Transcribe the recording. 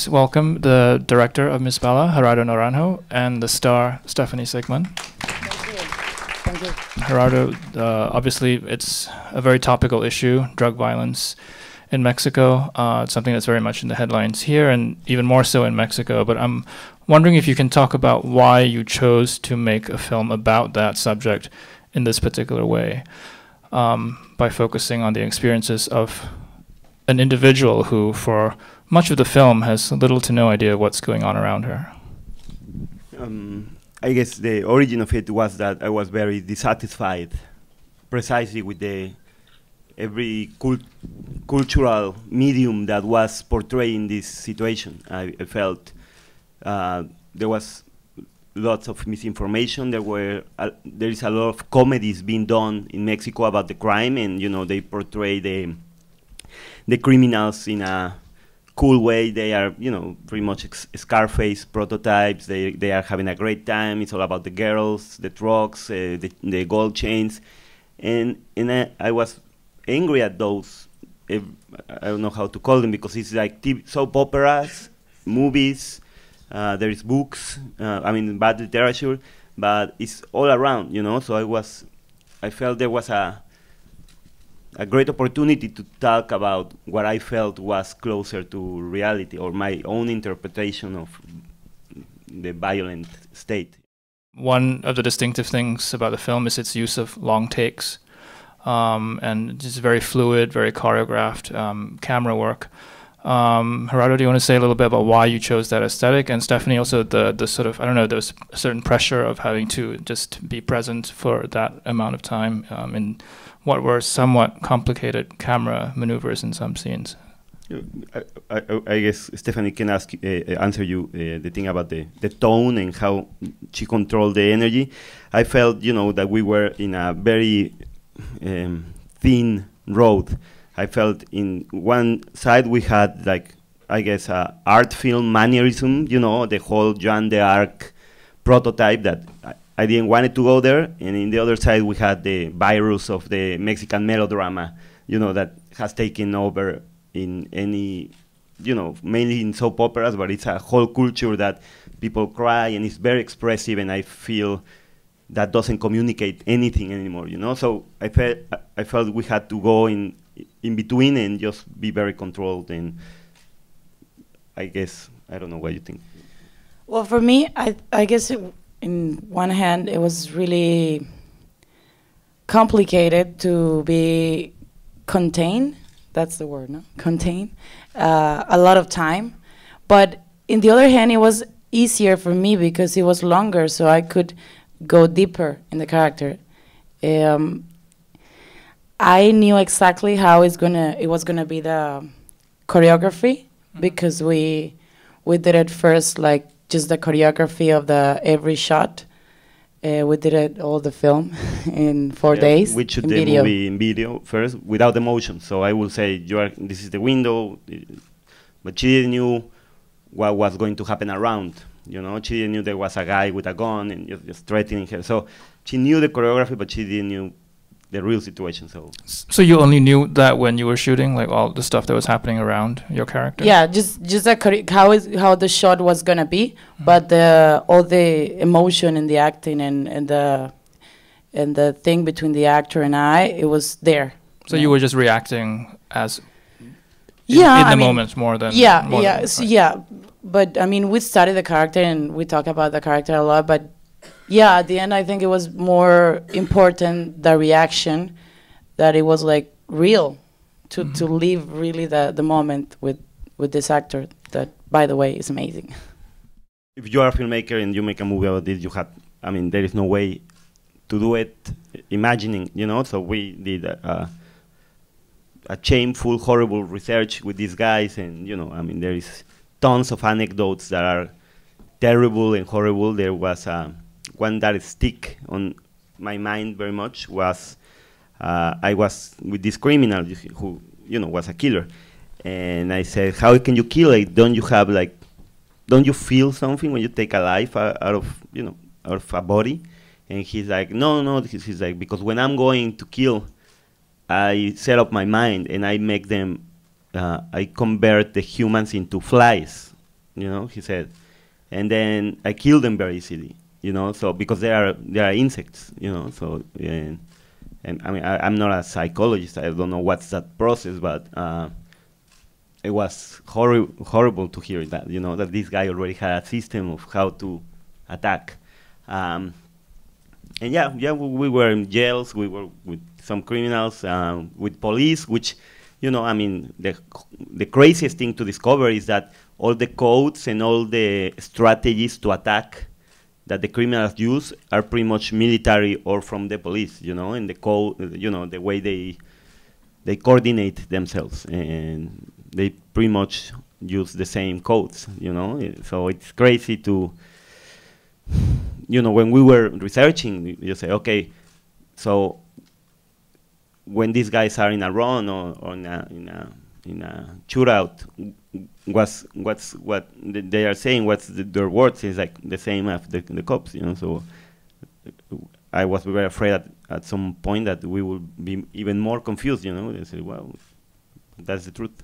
Welcome the director of Miss Bala, Gerardo Naranjo, and the star, Stephanie Sigman. Thank you. Gerardo, obviously it's a very topical issue, drug violence in Mexico. It's something that's very much in the headlines here and even more so in Mexico. But I'm wondering if you can talk about why you chose to make a film about that subject in this particular way, by focusing on the experiences of an individual who, for much of the film, has little to no idea what's going on around her. I guess the origin of it was that I was very dissatisfied precisely with every cultural medium that was portraying this situation. I felt there was lots of misinformation. There is a lot of comedies being done in Mexico about the crime, and they portray the criminals in a cool way. They are, pretty much Scarface prototypes. They are having a great time. It's all about the girls, the drugs, the gold chains, and I was angry at those. I don't know how to call them, because it's like soap operas, movies. There is books. Bad literature, but it's all around. So I felt there was a great opportunity to talk about what I felt was closer to reality, or my own interpretation of the violent state. One of the distinctive things about the film is its use of long takes, and just very fluid, very choreographed camera work. Gerardo, do you want to say a little bit about why you chose that aesthetic? And Stephanie, also the sort of, I don't know, there's a certain pressure of having to just be present for that amount of time in what were somewhat complicated camera maneuvers in some scenes. I guess Stephanie can answer you the thing about the tone and how she controlled the energy. I felt, that we were in a very thin road. I felt in one side we had, like, I guess, art film mannerism, the whole Jeanne d'Arc prototype that I didn't want it to go there. And in the other side we had the virus of the Mexican melodrama, that has taken over in any, mainly in soap operas, but it's a whole culture that people cry and it's very expressive, and I feel that doesn't communicate anything anymore, So I felt we had to go in between and just be very controlled. And I guess, I don't know what you think. Well, for me, I guess in one hand, it was really complicated to be contained. That's the word, no? Contain. A lot of time. But in the other hand, it was easier for me because it was longer, so I could go deeper in the character. I knew exactly how it was gonna be the choreography, because we did it first, like just the choreography of every shot. We did it all the film in 4 days. We shoot the movie in video first without emotion. So I will say, this is the window, but she didn't knew what was going to happen around. She didn't knew there was a guy with a gun and just threatening her. So she knew the choreography, but she didn't knew the real situation. So you only knew that when you were shooting, like all the stuff that was happening around your character? Yeah, just how the shot was gonna be, but all the emotion and the acting and the thing between the actor and I, it was there. So you were just reacting as in the moment more than But we studied the character and we talk about the character a lot, but yeah, at the end, I think it was more important, the reaction, that it was like real, to live really the moment with this actor that, by the way, is amazing. If you are a filmmaker and you make a movie about this, there is no way to do it imagining, so we did a shameful, horrible research with these guys, and, there is tons of anecdotes that are terrible and horrible. There was one that stick on my mind very much was I was with this criminal who was a killer, and I said, how can you kill it? Don't you feel something when you take a life out of a body? And he's like, no. He's like, because when I'm going to kill, I set up my mind and I make them, I convert the humans into flies. you know, he said. And then I kill them very easily, you know, so because they are insects, you know, so, and I mean, I'm not a psychologist, I don't know what's that process, but it was horrible to hear that, you know, that this guy already had a system of how to attack. And yeah, we were in jails, we were with some criminals, with police, which, you know, I mean, the craziest thing to discover is that all the codes and all the strategies to attack that the criminals use are pretty much military or from the police, you know, and the code, you know, the way they coordinate themselves, and they pretty much use the same codes, you know. So it's crazy to, you know, when we were researching, you say, okay, so when these guys are in a run or in a shootout, what they are saying, their words is like the same as the cops, you know. So I was very afraid at some point that we would be even more confused, you know. They say, well, that's the truth.